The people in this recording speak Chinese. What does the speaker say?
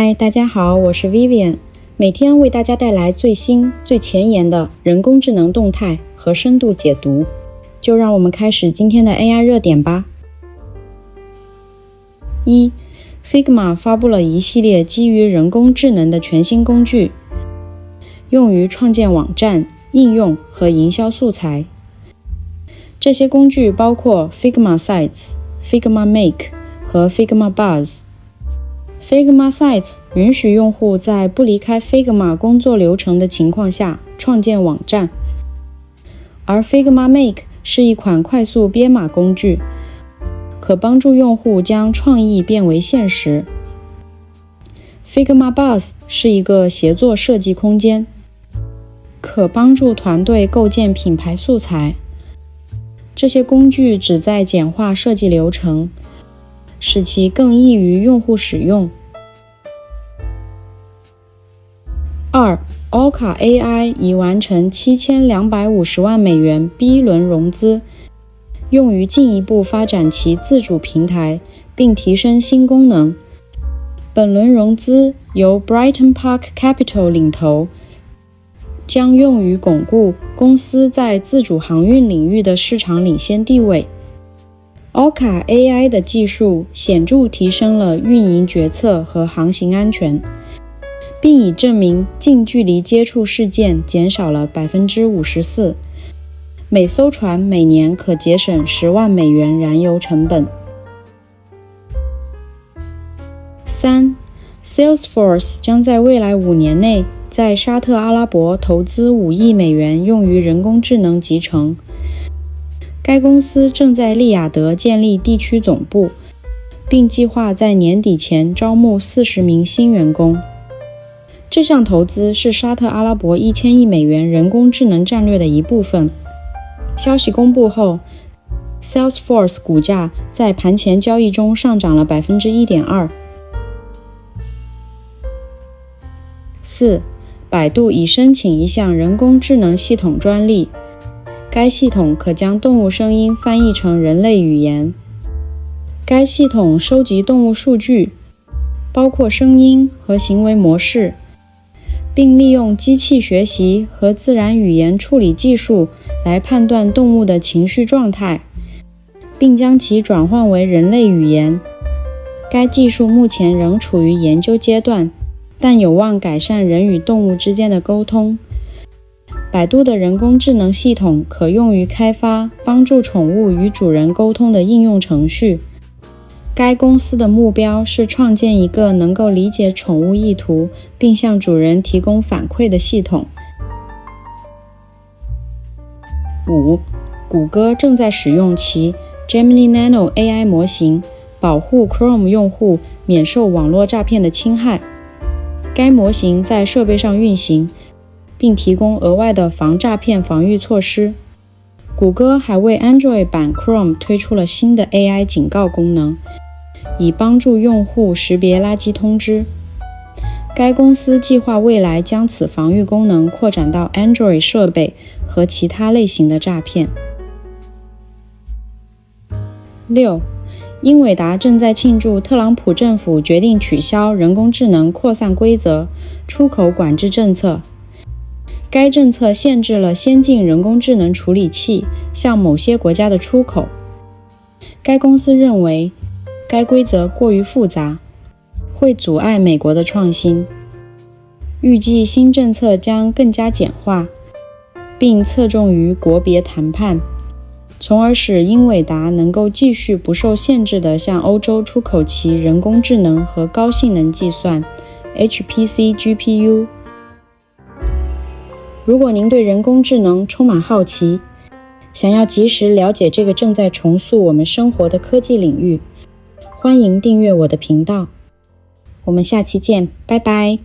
嗨，大家好，我是 Vivian， 每天为大家带来最新、最前沿的人工智能动态和深度解读。就让我们开始今天的 AI 热点吧。1. Figma 发布了一系列基于人工智能的全新工具，用于创建网站、应用和营销素材。这些工具包括 Figma Sites、Figma Make 和 Figma Buzz。Figma Sites 允许用户在不离开 Figma 工作流程的情况下创建网站，而 Figma Make 是一款快速编码工具，可帮助用户将创意变为现实。Figma Buzz 是一个协作设计空间，可帮助团队构建品牌素材。这些工具旨在简化设计流程，使其更易于用户使用。2. Orca AI 已完成$7250万 B 轮融资，用于进一步发展其自主平台，并提升新功能。本轮融资由 Brighton Park Capital 领投，将用于巩固公司在自主航运领域的市场领先地位。Orca AI 的技术显著提升了运营决策和航行安全，并已证明近距离接触事件减少了 54%， 每艘船每年可节省$10万燃油成本。3. Salesforce 将在未来5年内在沙特阿拉伯投资$5亿用于人工智能集成。该公司正在利雅得建立地区总部，并计划在年底前招募40名新员工。这项投资是沙特阿拉伯1000亿美元人工智能战略的一部分。消息公布后， Salesforce 股价在盘前交易中上涨了 1.2%。 4. 百度已申请一项人工智能系统专利，该系统可将动物声音翻译成人类语言。该系统收集动物数据，包括声音和行为模式，并利用机器学习和自然语言处理技术来判断动物的情绪状态，并将其转换为人类语言。该技术目前仍处于研究阶段，但有望改善人与动物之间的沟通。百度的人工智能系统可用于开发帮助宠物与主人沟通的应用程序。该公司的目标是创建一个能够理解宠物意图并向主人提供反馈的系统。5. 谷歌正在使用其 Gemini Nano AI 模型保护 Chrome 用户免受网络诈骗的侵害。该模型在设备上运行，并提供额外的防诈骗防御措施。谷歌还为 Android 版 Chrome 推出了新的 AI 警告功能，以帮助用户识别垃圾通知。该公司计划未来将此防御功能扩展到 Android 设备和其他类型的诈骗。6. 英伟达正在庆祝特朗普政府决定取消人工智能扩散规则出口管制政策。该政策限制了先进人工智能处理器向某些国家的出口。该公司认为该规则过于复杂，会阻碍美国的创新。预计新政策将更加简化，并侧重于国别谈判，从而使英伟达能够继续不受限制地向欧洲出口其人工智能和高性能计算 HPC GPU。 如果您对人工智能充满好奇，想要及时了解这个正在重塑我们生活的科技领域，欢迎订阅我的频道。我们下期见，拜拜。